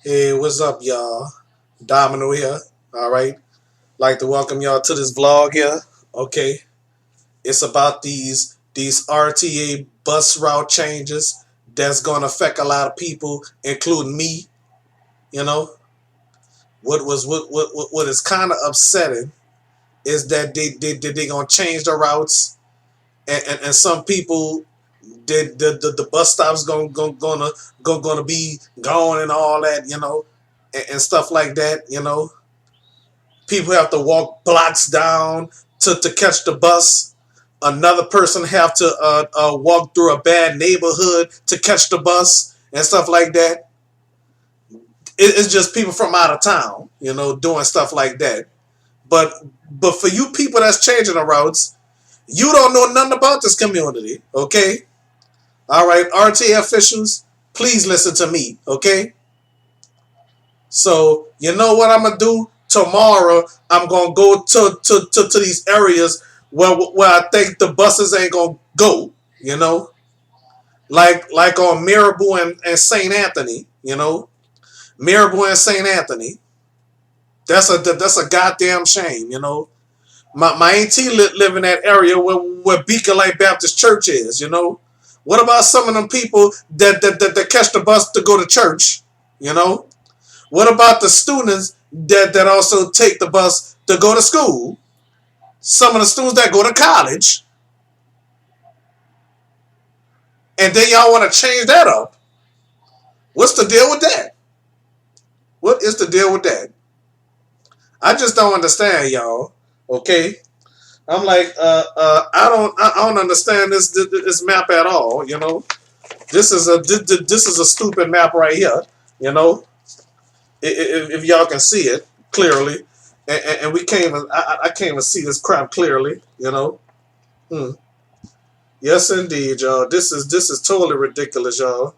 Hey, what's up, y'all? Domino here. All right. Like to welcome y'all to this vlog here. Okay. It's about these RTA bus route changes that's gonna affect a lot of people, including me. You know, what is kind of upsetting is that they gonna change the routes, and some people the bus stops gonna be gone and all that. And stuff like that. People have to walk blocks down to catch the bus. Another person have to walk through a bad neighborhood to catch the bus and stuff like that. It's just people from out of town, doing stuff like that. But but for you people that's changing the routes, you don't know nothing about this community, okay? All right, RTA officials, please listen to me, okay? So you know what I'm gonna do tomorrow? I'm gonna go to these areas where I think the buses ain't gonna go. Like on Marabou and Saint Anthony. Marabou and Saint Anthony. That's a goddamn shame. My auntie live in that area where Beacon Light Baptist Church is. What about some of them people that catch the bus to go to church? You know. What about the students that also take the bus to go to school? Some of the students that go to college, and then y'all want to change that up. What's the deal with that? What is the deal with that? I just don't understand, y'all. Okay, I'm like, I don't understand this map at all. This is a stupid map right here. You know, if y'all can see it clearly, and we can't even, I can't even see this crap clearly. Hmm. Yes, indeed, y'all. This is totally ridiculous, y'all.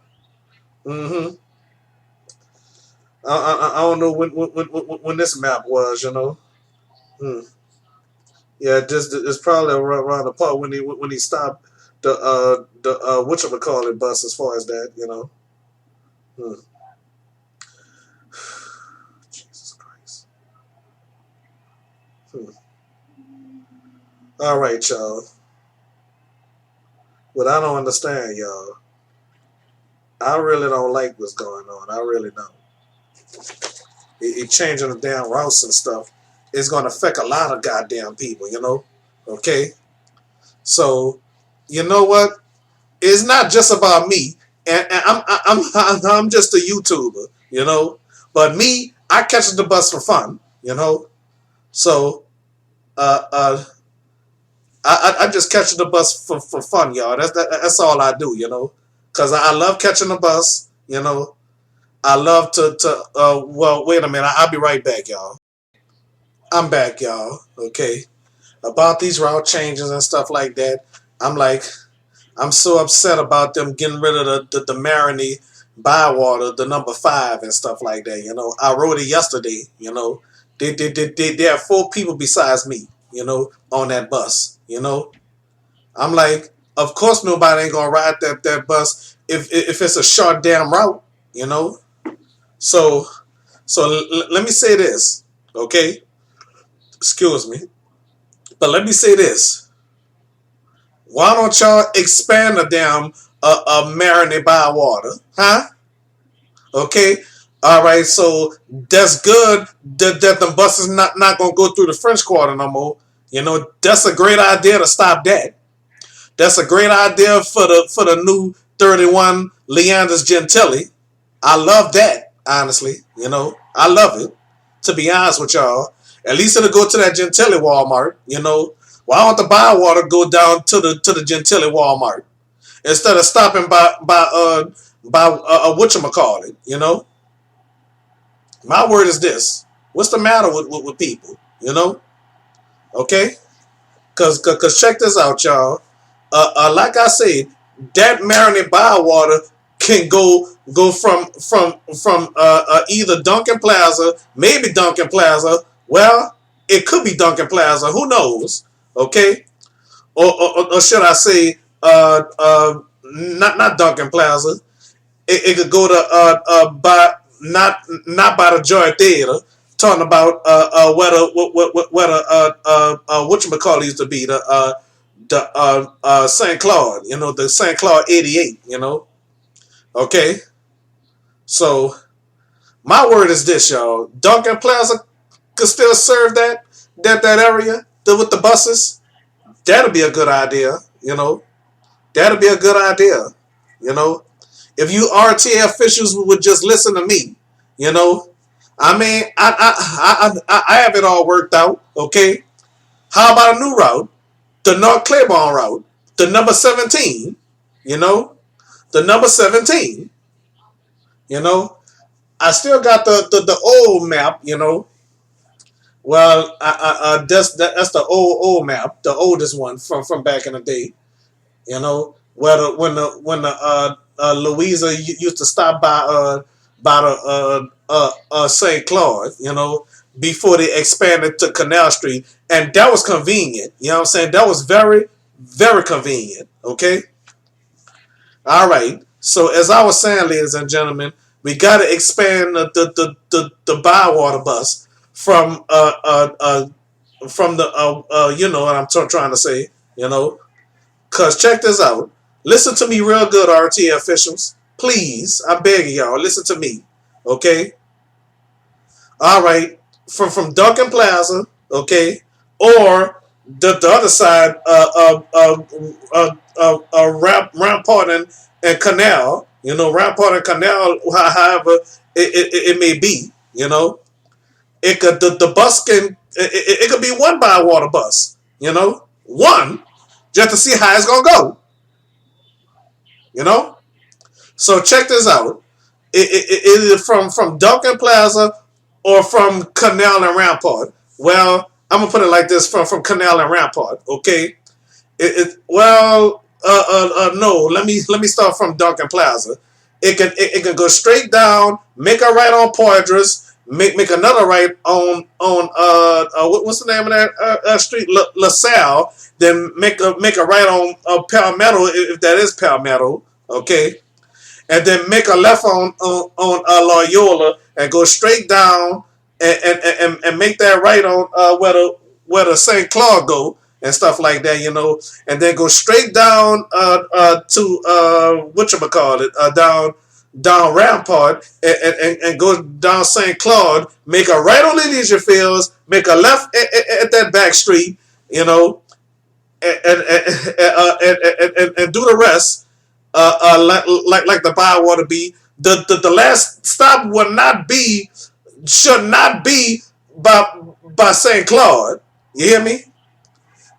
Hmm. I don't know when this map was. Hmm. Yeah, this is probably around the part when he stopped the whatchamacallit bus as far as that. Hmm. Jesus Christ. Hmm. All right, y'all. What I don't understand, y'all. I really don't like what's going on. I really don't. It changing the damn routes and stuff is going to affect a lot of goddamn people. Okay, so you know what? It's not just about me, and I'm just a YouTuber. But me, I catch the bus for fun. So uh, uh, I just catch the bus for fun, y'all. That's all I do. Because I love catching the bus. I love to. Well, wait a minute. I'll be right back, y'all. I'm back, y'all. Okay. About these route changes and stuff like that. I'm like, I'm so upset about them getting rid of the Marinee Bywater, the number 5 and stuff like that. I wrote it yesterday. They have 4 people besides me. On that bus. I'm like, of course nobody ain't gonna ride that bus if it's a short damn route. You know. So let me say this, okay? Excuse me, but let me say this. Why don't y'all expand the damn Marinate Bywater, huh? Okay, all right. So that's good that the bus is not gonna go through the French Quarter no more. That's a great idea to stop that. That's a great idea for the new 31 Leanders Gentili. I love that, honestly. I love it. To be honest with y'all, at least it'll go to that Gentili Walmart. Why don't the Bywater go down to the Gentili Walmart instead of stopping by whatchamacallit? My word is this: what's the matter with people? Okay, cause check this out, y'all. Like I said, that marinade Bywater can go from either Duncan Plaza, maybe Duncan Plaza. Well, it could be Duncan Plaza. Who knows? Okay, or should I say, not Duncan Plaza. It could go to by not by the Joy Theater. Talking about what whatchamacallit used to be the St. Claude, the St. Claude 88, Okay, so my word is this, y'all. Duncan Plaza could still serve that area with the buses. That'll be a good idea, That'll be a good idea, If you RTA officials would just listen to me, I mean, I have it all worked out, okay? How about a new route? The North Claiborne route, the number 17, the number 17, I still got the old map, Well, that's the old map, the oldest one from back in the day, where when Louisa used to stop by the St. Claude, before they expanded to Canal Street, and that was convenient. You know what I'm saying? That was very, very convenient. Okay. All right. So as I was saying, ladies and gentlemen, we got to expand the Bywater bus from the what I'm trying to say, Cause check this out. Listen to me real good, RTA officials. Please, I beg y'all, listen to me. Okay? All right. From Duncan Plaza, okay? Or the other side, Rampart and Canal, Rampart and Canal, however it may be, It could the bus can it could be one Bywater bus, one, just to see how it's gonna go, you know. So check this out. It is from Duncan Plaza or from Canal and Rampart. Well, I'm gonna put it like this: from Canal and Rampart. Okay. No. Let me start from Duncan Plaza. It can go straight down, make a right on Poydras, make another right on what's the name of that street, LaSalle. Then make a right on Palmetto, if that is Palmetto. Okay. And then make a left on Loyola and go straight down and make that right on where the St. Claude go and stuff like that, and then go straight down to whatchamacallit, down Rampart and go down St. Claude, make a right on the Leisure Fields, make a left at that back street, and do the rest. Like the Bywater be, the last stop should not be by St. Claude. You hear me?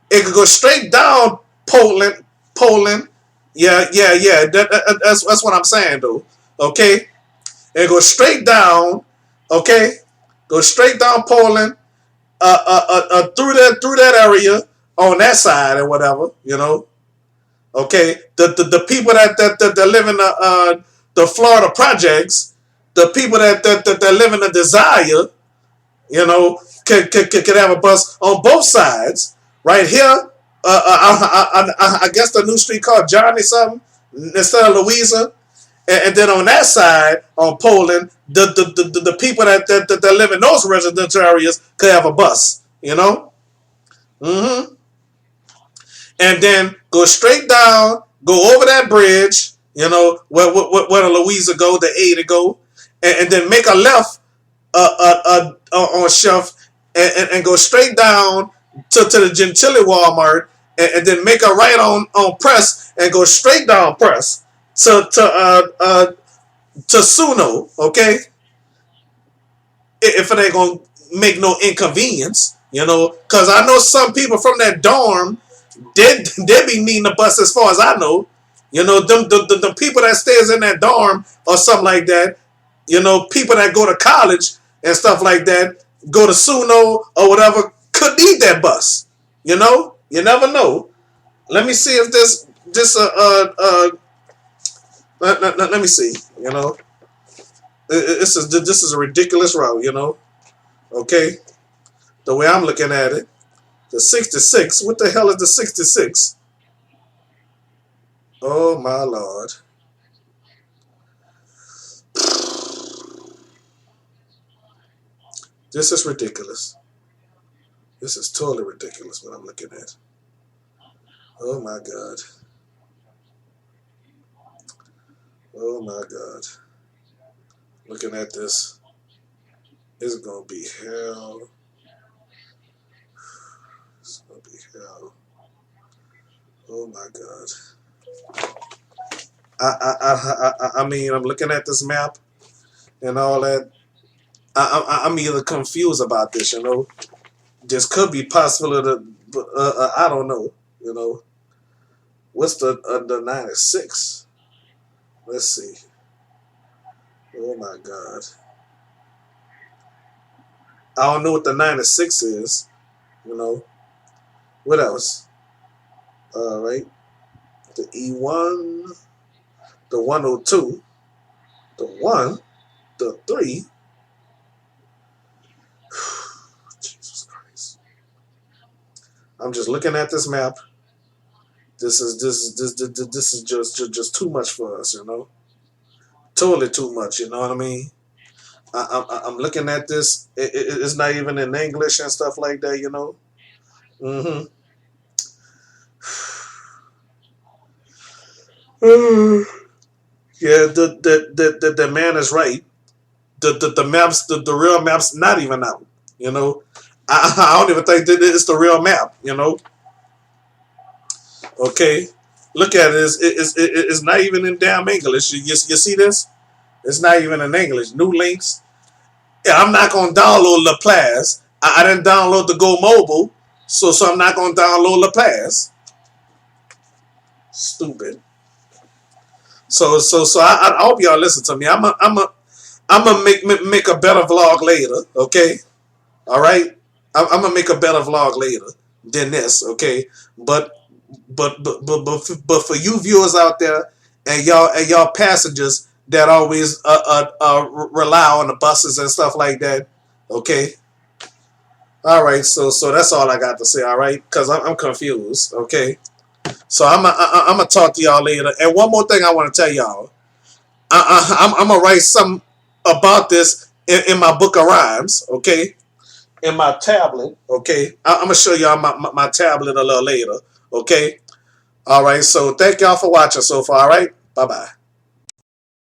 It could go straight down Poland. Yeah. That's what I'm saying though. Okay, and go straight down. Okay, go straight down Poland. Through that area on that side or whatever. Okay, the people that live in the Florida projects, the people that live in the Desire, could have a bus on both sides. Right here, I guess the new street called Johnny something instead of Louisa, and then on that side on Poland, the people that live in those residential areas could have a bus. Mm-hmm. And then go straight down, go over that bridge, where the Louisa go, the A to go, and then make a left on Shelf and go straight down to the Gentilly Walmart, and then make a right on Press and go straight down Press to Suno, okay? If it ain't gonna make no inconvenience, because I know some people from that dorm. They be needing the bus as far as I know. The people that stays in that dorm or something like that, people that go to college and stuff like that, go to Suno or whatever, could need that bus. You never know. Let me see if this let me see, This is a ridiculous route, Okay? The way I'm looking at it. The 66. What the hell is the 66? Oh my Lord. This is ridiculous. This is totally ridiculous what I'm looking at. Oh my God. Oh my God. Looking at this, it's gonna be hell. It's gonna be hell. Oh my God. I mean, I'm looking at this map and all that. I'm either confused about this, you know. This could be possible. I don't know, you know. What's the 96? Let's see. Oh my God. I don't know what the 96 is, you know. What else? All right. The E1, the 102, the 1, the 3. Jesus Christ. I'm just looking at this map. This is just too much for us, you know. Totally too much, you know what I mean? I'm looking at this. It's not even in English and stuff like that, you know. Mm-hmm. Yeah, the man is right. The maps, the real map's not even out. You know, I don't even think that it's the real map. You know, okay. Look at it. It's not even in damn English. You see this? It's not even in English. New links. Yeah, I'm not gonna download La Place. I didn't download the Go Mobile, so I'm not gonna download La Place. Stupid. I hope y'all listen to me. I'm gonna make a better vlog later. Okay, all right. I'm gonna make a better vlog later than this. Okay, but but for you viewers out there and y'all passengers that always rely on the buses and stuff like that. Okay. All right. So that's all I got to say. All right, because I'm confused. Okay. So I'm gonna talk to y'all later. And one more thing I want to tell y'all. I'm gonna write something about this in my book of rhymes, okay? In my tablet, okay? I'm gonna show y'all my tablet a little later, okay? All right. So thank y'all for watching so far. All right. Bye bye.